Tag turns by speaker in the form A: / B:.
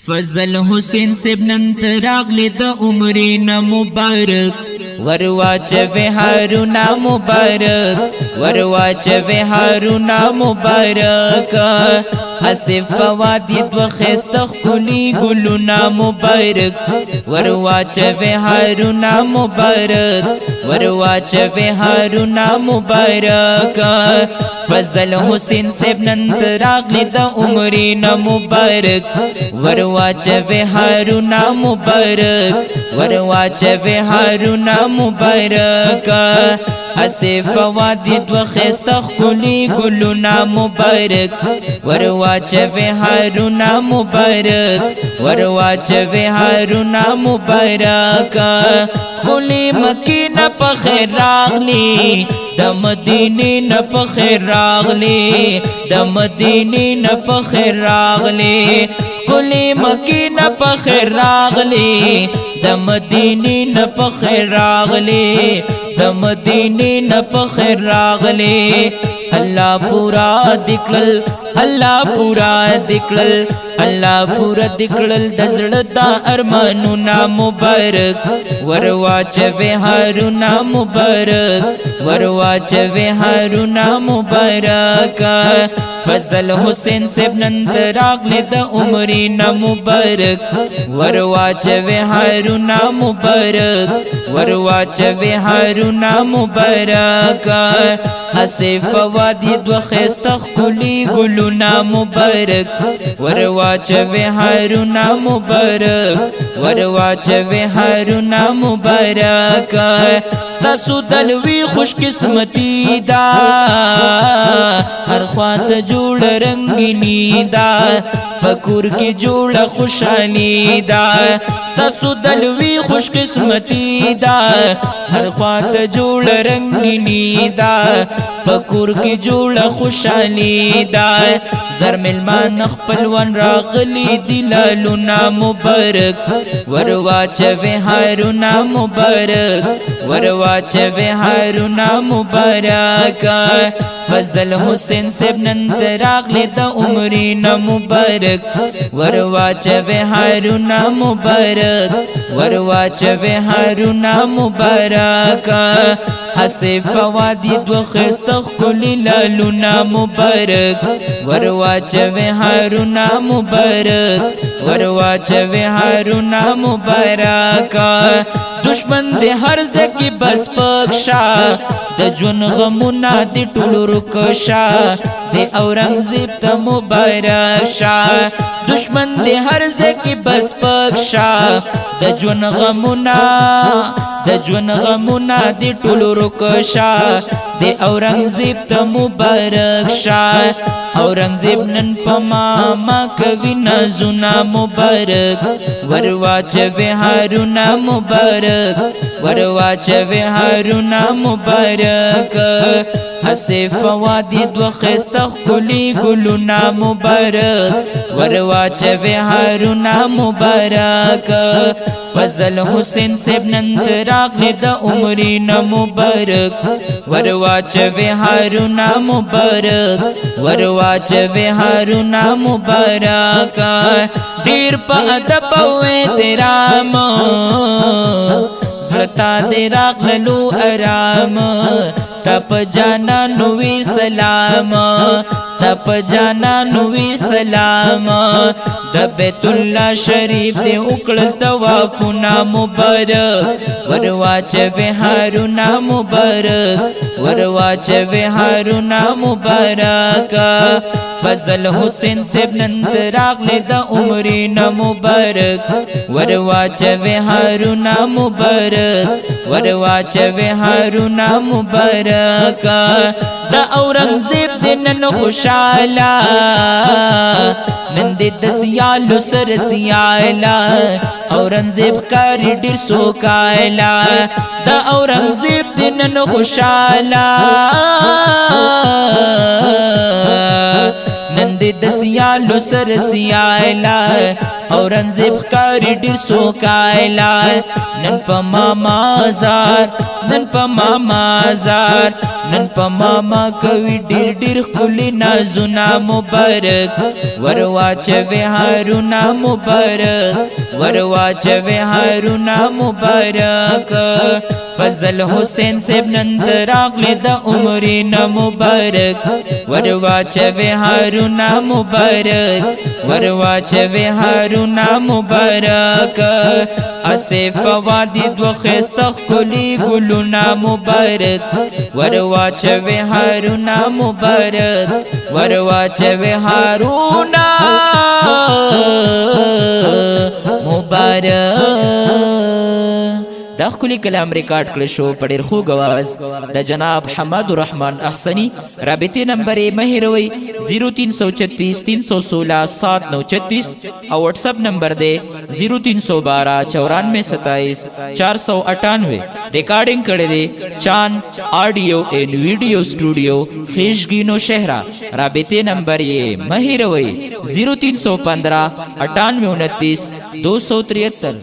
A: فضل حسین سیب نن راغلی د عمرنا مبارک ورواچوي هارونا مبارک ورواچوي هارونا مبارک اسف فوادی دو خستخ کلی گلونا مبارک ورواچوي هارونا مبارک ورواچوي هارونا مبارک فضل حسین سیب نن راغلی د عمرنا مبارک ورواچوي هارونا مبارک ورواچوي هارونا مبارک اسف فوادی دو خستخ کلی گلونا مبارک ورواچوي هارونا مبارک ورواچوي هارونا مبارک کلی مکینه په خیر راغلی د مدینې نه په خیر راغلی د مدینې نه په خیر راغلی کلی مکینه په خیر راغلی د مدینې نه په خیر راغلی د مدینې نه په خیر راغلی الله پورا دکل الله پورا دکل الله پورا دکل دزړه دا ارمانونه مبارک ورواچوي هارونا مبارک ورواچوي هارونا مبارک فضل حسین سیب نن راغلی د عمرنا مبارک ورواچوي هارونا مبارک ورواچوي هارونا مبارک اسف فوادی دو خستخ کلی گلونا مبارک ورواچوي هارونا مبارک ورواچوي هارونا مبارک ستاسو دلوی خوش قسمتی دا هر خوات جوړ رنگینی دا پکور کی جوړ خوشحالی دا ستاسو دلوی خوش قسمتی دا هر خوات جوړ رنگینی دا پکور کی جوړ خوشحالی دا زر ملمان خپلوان راغلی دلالونا مبارک ورواچوي هارونا مبارک ورواچوي هارونا مبارک فضل حسین سیب نن راغلی د عمرنا مبارک ورواچوي هارونا مبارک ورواچوي هارونا مبارک اسف فوادی دو خستخ کلی لالونا مبارک ورواچوي هارونا مبارک ورواچوي هارونا مبارک دشمن دے ہر زکی بس پکشا د جون غمونا دی ټولو رکشا د اورنګزیب ته مبارک شا دشمن دے ہر زکی بس پکشا د جون غمونا دی ټولو رکشا د اورنګزیب ته مبارک شا اورنګزیب نن پما کوي نازونا مبارک ورواچوي هارونا مبارک ورواچوي هارونا مبارک اسف فوادی دو خستخ کلی گلونا مبارک ورواچوي هارونا مبارک فضل حسین سیب نن راغلی د عمرنا مبارک ورواچوي هارونا مبارک ورواچوي هارونا مبارک ډیر په ادب او احترام زړه دې راغلو آرام تپ جانا نوی سلام تپ جانا نوی سلام د بیت الله شریف دې وکړل طوافنا مبارک ورواچوي هارونا مبارک ورواچوي هارونا مبارک فضل حسین سیب نن راغلی د عمرنا مبارک ورواچوي هارونا مبارک ورواچوي هارونا مبارک د اورنګزیب د نن خوشاله نن دې د سیالو سر سیاله اورنګزیب کاری ډیر سوکاله د اورنګزیب د نن خوشاله نن دې د سیالو سر سیاله औरंगजेब कारी ډیر سوکایلا نن په ماما زار نن په ماما زار نن په ماما کوي ډیر خولي نازونه مبارک ورواچوي هارونه مبارک ورواچوي هارونه مبارک فضل حسین سیب نن راغلی د عمرنا مبارک ورواچوي هارونه مبارک ورواچوي هارونه مبارک اسف وادي دو خستخ کلی ګلونه مبارک ورواچوي هارونه مبارک ورواچوي هارونه مبارک دا خلی کلام ریکارڈ کړی شو په ډېر خوږ اواز د جناب حماد الرحمن احسنی رابطې نمبر یې مه هېروئ 0336 316 7936 او واتساپ نمبر دی 0312 9427 498 ریکارډینګ کړی دی چاند آډیو اینڈ ویډیو سټوډیو خیشګي نوشهرا رابطې نمبر یې مه هېروئ 0315 9829 273